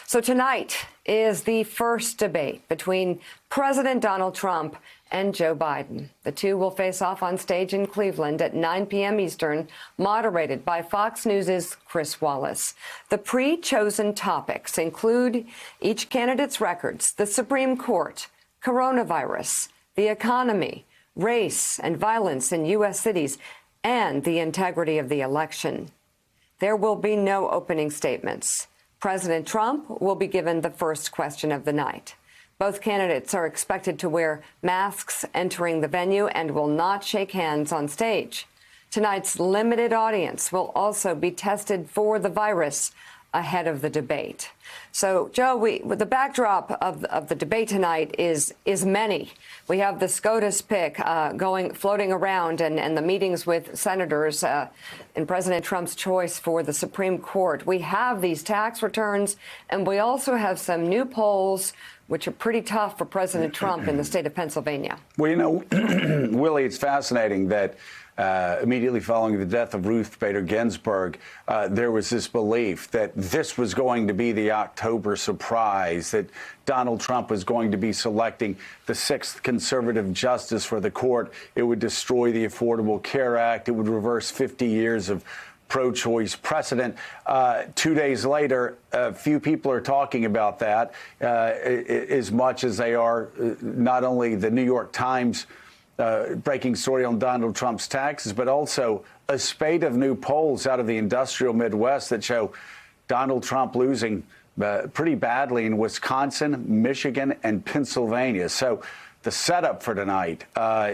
So tonight is the first debate between President Donald Trump and Joe Biden. The two will face off on stage in Cleveland at 9 p.m. Eastern, moderated by Fox News' Chris Wallace. The pre-chosen topics include each candidate's records, the Supreme Court, coronavirus, the economy, race and violence in U.S. cities, and the integrity of the election. There will be no opening statements. President Trump will be given the first question of the night. Both candidates are expected to wear masks entering the venue and will not shake hands on stage. Tonight's limited audience will also be tested for the virus ahead of the debate. So, Joe, the backdrop of the debate tonight is many. We have the SCOTUS pick floating around and the meetings with senators in President Trump's choice for the Supreme Court. We have these tax returns, and we also have some new polls which are pretty tough for President Trump in the state of Pennsylvania. Well, you know, Willie, it's fascinating that immediately following the death of Ruth Bader Ginsburg, there was this belief that this was going to be the October surprise, that Donald Trump was going to be selecting the sixth conservative justice for the court. It would destroy the Affordable Care Act. It would reverse 50 years of pro-choice precedent. 2 days later, few people are talking about that as much as they are not only the New York Times breaking story on Donald Trump's taxes, but also a spate of new polls out of the industrial Midwest that show Donald Trump losing pretty badly in Wisconsin, Michigan, and Pennsylvania. So the setup for tonight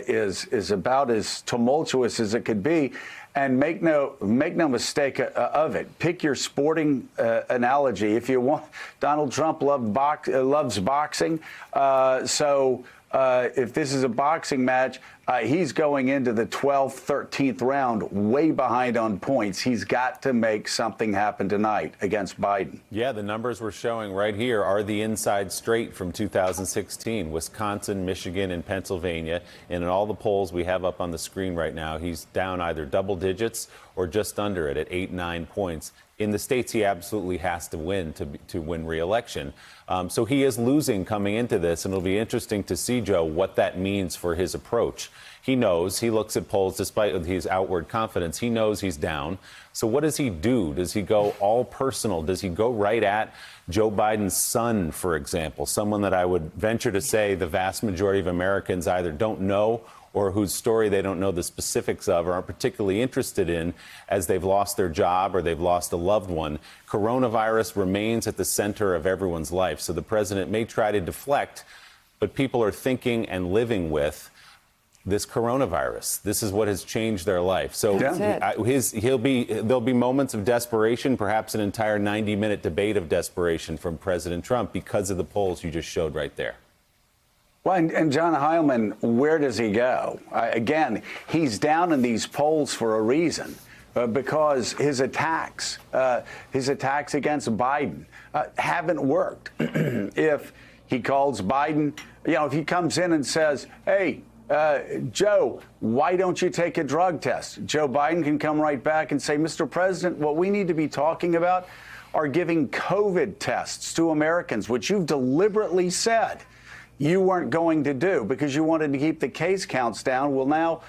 is about as tumultuous as it could be. And make no mistake of it. Pick your sporting analogy. If you want, Donald Trump loves boxing. If this is a boxing match, he's going into the 12th, 13th round way behind on points. He's got to make something happen tonight against Biden. Yeah, the numbers we're showing right here are the inside straight from 2016. Wisconsin, Michigan, and Pennsylvania. And in all the polls we have up on the screen right now, he's down either double digits or just under it at 8-9 points. In the states he absolutely has to win to win re-election. So he is losing coming into this, and it'll be interesting to see, Joe, what that means for his approach. He knows, he looks at polls despite his outward confidence, he knows he's down. So what does he do? Does he go all personal? Does he go right at Joe Biden's son, for example, someone that I would venture to say the vast majority of Americans either don't know or whose story they don't know the specifics of or aren't particularly interested in as they've lost their job or they've lost a loved one. Coronavirus remains at the center of everyone's life. So the president may try to deflect, but people are thinking and living with this coronavirus. This is what has changed their life. So there'll be moments of desperation, perhaps an entire 90-minute debate of desperation from President Trump because of the polls you just showed right there. Well, and John Heilemann, where does he go? Again, he's down in these polls for a reason, because his attacks against Biden haven't worked. If he calls Biden, if he comes in and says, hey, Joe, why don't you take a drug test? Joe Biden can come right back and say, Mr. President, what we need to be talking about are giving COVID tests to Americans, which you've deliberately said you weren't going to do because you wanted to keep the case counts down. Well, now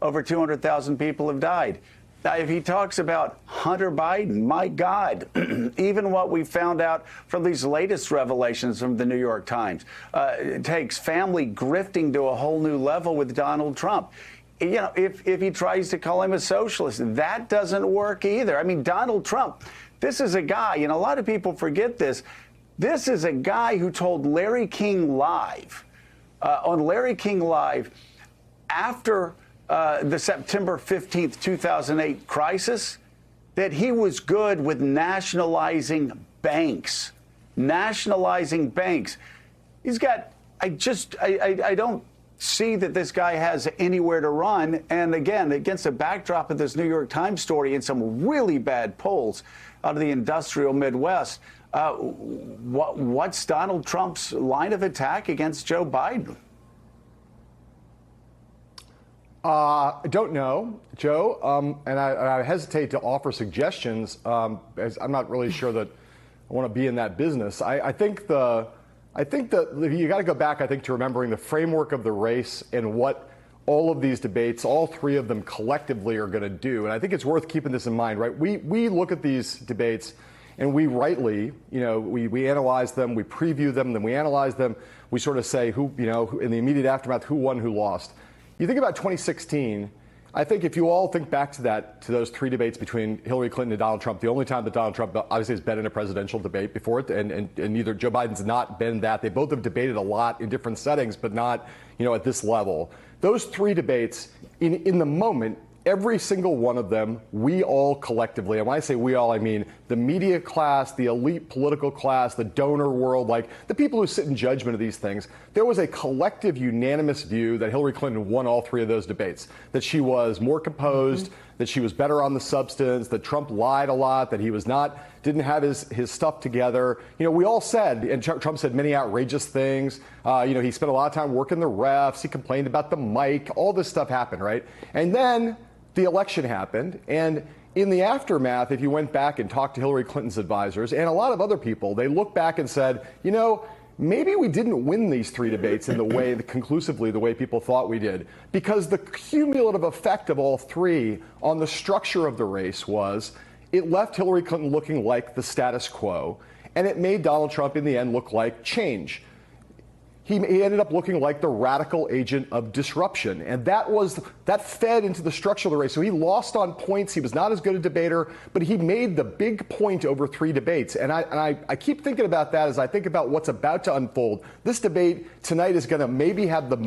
over 200,000 people have died. Now, if he talks about Hunter Biden, my God, even what we found out from these latest revelations from the New York Times, it takes family grifting to a whole new level with Donald Trump. If he tries to call him a socialist, that doesn't work either. I mean, Donald Trump, this is a guy, a lot of people forget this. This is a guy who told Larry King Live, on Larry King Live, after the September 15th, 2008 crisis, that he was good with nationalizing banks. Nationalizing banks. He's got, I don't see that this guy has anywhere to run. And again, against the backdrop of this New York Times story and some really bad polls out of the industrial Midwest, what's Donald Trump's line of attack against Joe Biden? I don't know, Joe, and I hesitate to offer suggestions, as I'm not really sure that want to be in that business. I think that you got to go back, I think, to remembering the framework of the race and what all of these debates, all three of them collectively, are going to do. And I think it's worth keeping this in mind, right? We look at these debates and we rightly, we analyze them, we preview them, then we analyze them. We sort of say who, in the immediate aftermath, who won, who lost. You think about 2016. I think if you all think back to those three debates between Hillary Clinton and Donald Trump, the only time that Donald Trump obviously has been in a presidential debate before it, and neither Joe Biden's not been that. They both have debated a lot in different settings, but not, at this level. Those three debates, in the moment, every single one of them, we all collectively, and when I say we all, I mean the media class, the elite political class, the donor world, like the people who sit in judgment of these things, there was a collective unanimous view that Hillary Clinton won all three of those debates, that she was more composed, that she was better on the substance, that Trump lied a lot, that he didn't have his stuff together. We all said, and Trump said many outrageous things. He spent a lot of time working the refs. He complained about the mic. All this stuff happened, right? And then the election happened, and in the aftermath, if you went back and talked to Hillary Clinton's advisors and a lot of other people, they looked back and said, maybe we didn't win these three debates in conclusively the way people thought we did, because the cumulative effect of all three on the structure of the race was it left Hillary Clinton looking like the status quo, and it made Donald Trump in the end look like change. He ended up looking like the radical agent of disruption, and that fed into the structure of the race. So he lost on points. He was not as good a debater, but he made the big point over three debates. And I keep thinking about that as I think about what's about to unfold. This debate tonight is going to maybe have the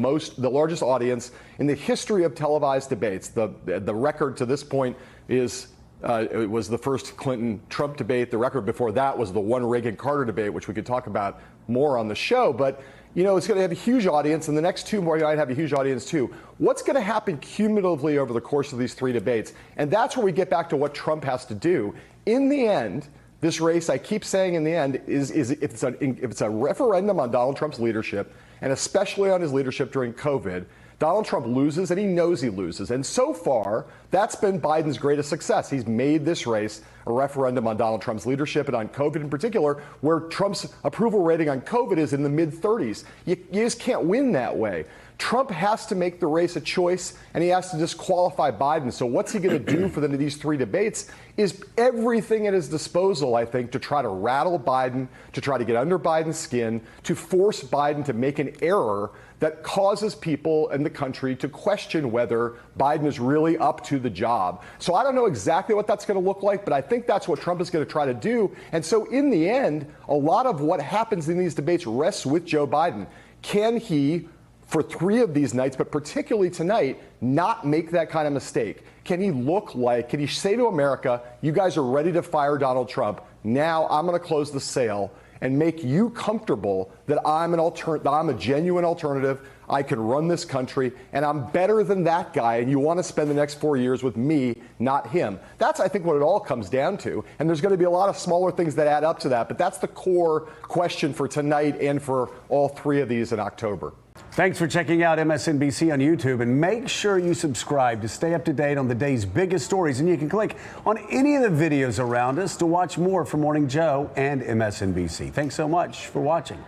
largest audience in the history of televised debates. The record to this point is. It was the first Clinton-Trump debate. The record before that was the one Reagan-Carter debate, which we could talk about more on the show. But, it's going to have a huge audience, and the next two more might have a huge audience too. What's going to happen cumulatively over the course of these three debates? And that's where we get back to what Trump has to do. In the end, this race, I keep saying in the end, is if it's a referendum on Donald Trump's leadership, and especially on his leadership during COVID, Donald Trump loses, and he knows he loses. And so far, that's been Biden's greatest success. He's made this race a referendum on Donald Trump's leadership and on COVID in particular, where Trump's approval rating on COVID is in the mid-30s. You just can't win that way. Trump has to make the race a choice, and he has to disqualify Biden. So what's he going to do for these three debates is everything at his disposal, I think, to try to rattle Biden, to try to get under Biden's skin, to force Biden to make an error that causes people in the country to question whether Biden is really up to the job. So I don't know exactly what that's going to look like, but I think that's what Trump is going to try to do. And so in the end, a lot of what happens in these debates rests with Joe Biden. Can he, for three of these nights, but particularly tonight, not make that kind of mistake? Can he say to America, you guys are ready to fire Donald Trump. Now I'm going to close the sale and make you comfortable that I'm a genuine alternative. I can run this country, and I'm better than that guy, and you want to spend the next 4 years with me, not him. That's, I think, what it all comes down to. And there's going to be a lot of smaller things that add up to that, but that's the core question for tonight and for all three of these in October. Thanks for checking out MSNBC on YouTube, and make sure you subscribe to stay up to date on the day's biggest stories. And you can click on any of the videos around us to watch more from Morning Joe and MSNBC. Thanks so much for watching.